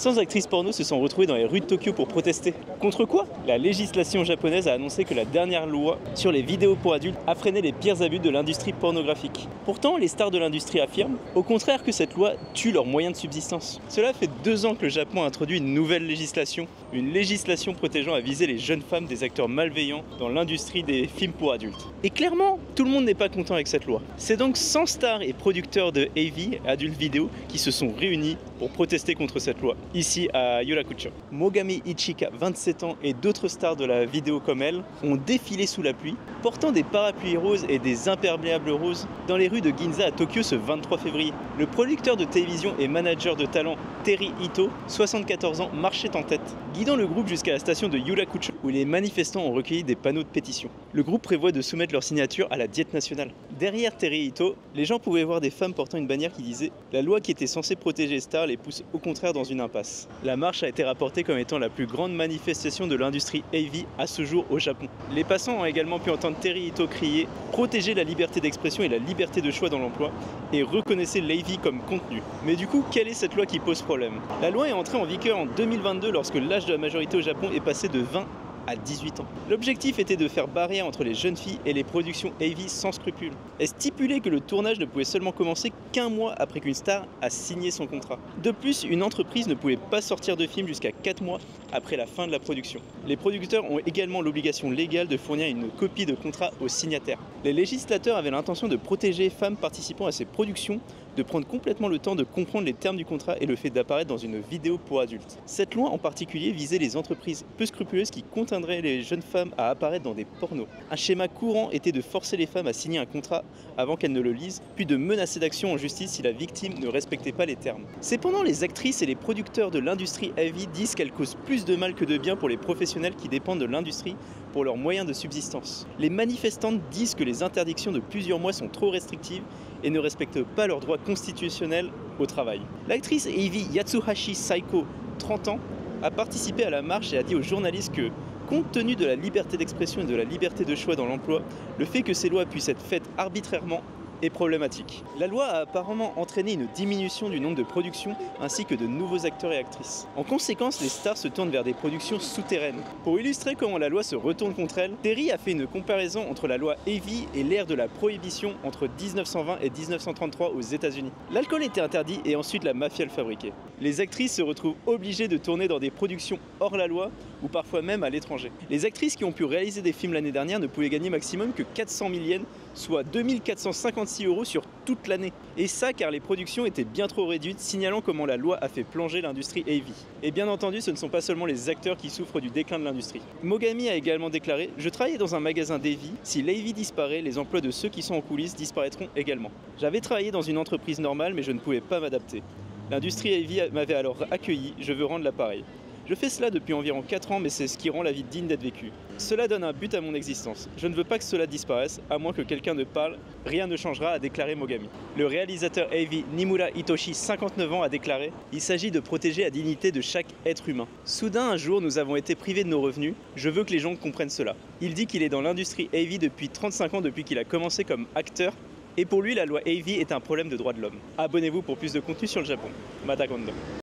100 actrices porno se sont retrouvées dans les rues de Tokyo pour protester. Contre quoi? La législation japonaise a annoncé que la dernière loi sur les vidéos pour adultes a freiné les pires abus de l'industrie pornographique. Pourtant, les stars de l'industrie affirment, au contraire, que cette loi tue leurs moyens de subsistance. Cela fait 2 ans que le Japon a introduit une nouvelle législation, une législation protégeant à viser les jeunes femmes des acteurs malveillants dans l'industrie des films pour adultes. Et clairement, tout le monde n'est pas content avec cette loi. C'est donc 100 stars et producteurs de AV, Adult Video, qui se sont réunis pour protester contre cette loi, ici à Yurakucho. Mogami Ichika, 27 ans, et d'autres stars de la vidéo comme elle ont défilé sous la pluie, portant des parapluies roses et des imperméables roses dans les rues de Ginza à Tokyo ce 23 février. Le producteur de télévision et manager de talent Terry Ito, 74 ans, marchait en tête, guidant le groupe jusqu'à la station de Yurakucho, où les manifestants ont recueilli des panneaux de pétition. Le groupe prévoit de soumettre leur signature à la Diète nationale. Derrière Terry Ito, les gens pouvaient voir des femmes portant une bannière qui disait « La loi qui était censée protéger les stars les pousse au contraire dans une impasse ». La marche a été rapportée comme étant la plus grande manifestation de l'industrie AV à ce jour au Japon. Les passants ont également pu entendre Terry Ito crier « Protégez la liberté d'expression et la liberté de choix dans l'emploi et reconnaissez l'AV comme contenu ». Mais du coup, quelle est cette loi qui pose problème? La loi est entrée en vigueur en 2022 lorsque l'âge de la majorité au Japon est passé de 20 à 18 ans. L'objectif était de faire barrière entre les jeunes filles et les productions AV sans scrupules. Elle stipulait que le tournage ne pouvait seulement commencer qu'1 mois après qu'une star a signé son contrat. De plus, une entreprise ne pouvait pas sortir de film jusqu'à 4 mois après la fin de la production. Les producteurs ont également l'obligation légale de fournir une copie de contrat aux signataires. Les législateurs avaient l'intention de protéger les femmes participant à ces productions, de prendre complètement le temps de comprendre les termes du contrat et le fait d'apparaître dans une vidéo pour adultes. Cette loi en particulier visait les entreprises peu scrupuleuses qui contraindraient les jeunes femmes à apparaître dans des pornos. Un schéma courant était de forcer les femmes à signer un contrat avant qu'elles ne le lisent, puis de menacer d'action en justice si la victime ne respectait pas les termes. Cependant, les actrices et les producteurs de l'industrie AV disent qu'elle cause plus de mal que de bien pour les professionnels qui dépendent de l'industrie pour leurs moyens de subsistance. Les manifestantes disent que les interdictions de plusieurs mois sont trop restrictives et ne respectent pas leurs droits constitutionnels au travail. L'actrice AV Yatsuhashi Saiko, 30 ans, a participé à la marche et a dit aux journalistes que, compte tenu de la liberté d'expression et de la liberté de choix dans l'emploi, le fait que ces lois puissent être faites arbitrairement est problématique. La loi a apparemment entraîné une diminution du nombre de productions ainsi que de nouveaux acteurs et actrices. En conséquence, les stars se tournent vers des productions souterraines. Pour illustrer comment la loi se retourne contre elle, Terry a fait une comparaison entre la loi AV et l'ère de la prohibition entre 1920 et 1933 aux États-Unis. L'alcool était interdit et ensuite la mafia le fabriquait. Les actrices se retrouvent obligées de tourner dans des productions hors la loi ou parfois même à l'étranger. Les actrices qui ont pu réaliser des films l'année dernière ne pouvaient gagner maximum que 400 000 yens, soit 2456 € sur toute l'année. Et ça car les productions étaient bien trop réduites, signalant comment la loi a fait plonger l'industrie AV. Et bien entendu, ce ne sont pas seulement les acteurs qui souffrent du déclin de l'industrie. Mogami a également déclaré « Je travaillais dans un magasin d'AV, si l'AV disparaît, les emplois de ceux qui sont en coulisses disparaîtront également. J'avais travaillé dans une entreprise normale mais je ne pouvais pas m'adapter. L'industrie AV m'avait alors accueilli, je veux rendre l'appareil. Je fais cela depuis environ 4 ans, mais c'est ce qui rend la vie digne d'être vécue. Cela donne un but à mon existence. Je ne veux pas que cela disparaisse, à moins que quelqu'un ne parle, rien ne changera, a déclaré Mogami. Le réalisateur AV Nimura Hitoshi, 59 ans, a déclaré « Il s'agit de protéger la dignité de chaque être humain. Soudain, un jour, nous avons été privés de nos revenus. Je veux que les gens comprennent cela. » Il dit qu'il est dans l'industrie AV depuis 35 ans, depuis qu'il a commencé comme acteur. Et pour lui, la loi AV est un problème de droits de l'homme. Abonnez-vous pour plus de contenu sur le Japon. Mata Kondo.